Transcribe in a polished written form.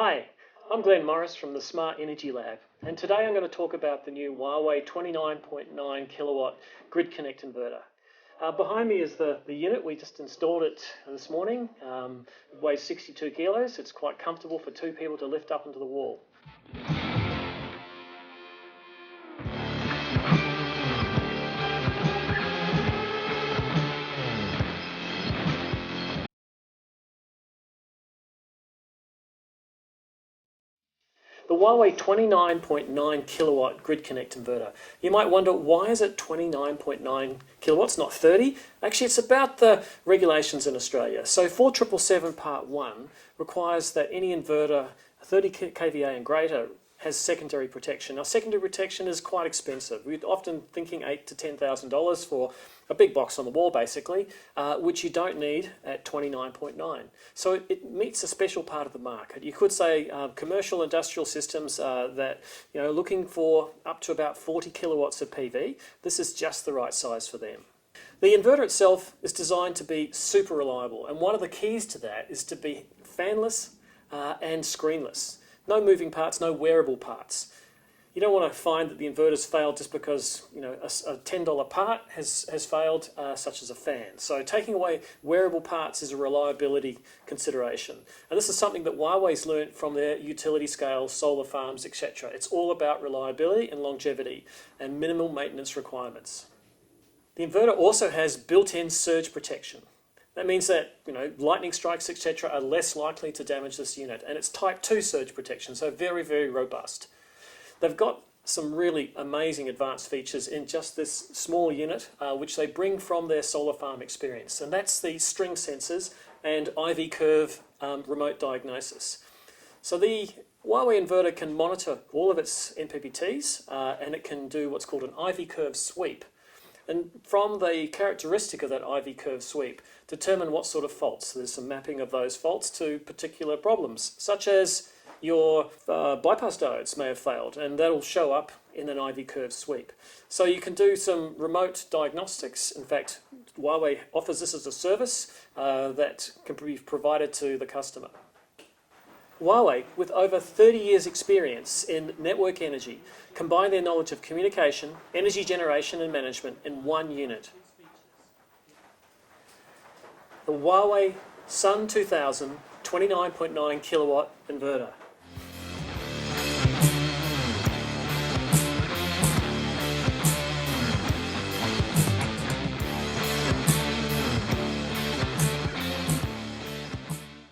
Hi, I'm Glenn Morris from the Smart Energy Lab, and today I'm going to talk about the new Huawei 29.9 kilowatt Grid Connect inverter. Behind me is the unit. We just installed it this morning. It weighs 62 kilos. It's quite comfortable for two people to lift up into the wall. The Huawei 29.9 kilowatt Grid Connect inverter. You might wonder, why is it 29.9 kilowatts, not 30? Actually, it's about the regulations in Australia. So 4777 Part 1 requires that any inverter 30 kVA and greater has secondary protection. Now, secondary protection is quite expensive. We're often thinking $8,000 to $10,000 for a big box on the wall, basically, which you don't need at 29.9. So it meets a special part of the market. You could say commercial industrial systems that, looking for up to about 40 kilowatts of PV, this is just the right size for them. The inverter itself is designed to be super reliable, and one of the keys to that is to be fanless and screenless. No moving parts, no wearable parts. You don't want to find that the inverter's failed just because a $10 part has failed, such as a fan. So taking away wearable parts is a reliability consideration. And this is something that Huawei's learnt from their utility scale, solar farms, etc. It's all about reliability and longevity and minimal maintenance requirements. The inverter also has built-in surge protection. That means that lightning strikes, etc., are less likely to damage this unit, and it's type 2 surge protection, so very, very robust. They've got some really amazing advanced features in just this small unit, which they bring from their solar farm experience, and that's the string sensors and IV curve remote diagnosis. So the Huawei inverter can monitor all of its MPPTs, and it can do what's called an IV curve sweep. And from the characteristic of that IV curve sweep, determine what sort of faults. So there's some mapping of those faults to particular problems, such as your bypass diodes may have failed, and that'll show up in an IV curve sweep. So you can do some remote diagnostics. In fact, Huawei offers this as a service that can be provided to the customer. Huawei, with over 30 years' experience in network energy, combine their knowledge of communication, energy generation and management in one unit. The Huawei Sun 2000 29.9 kilowatt inverter.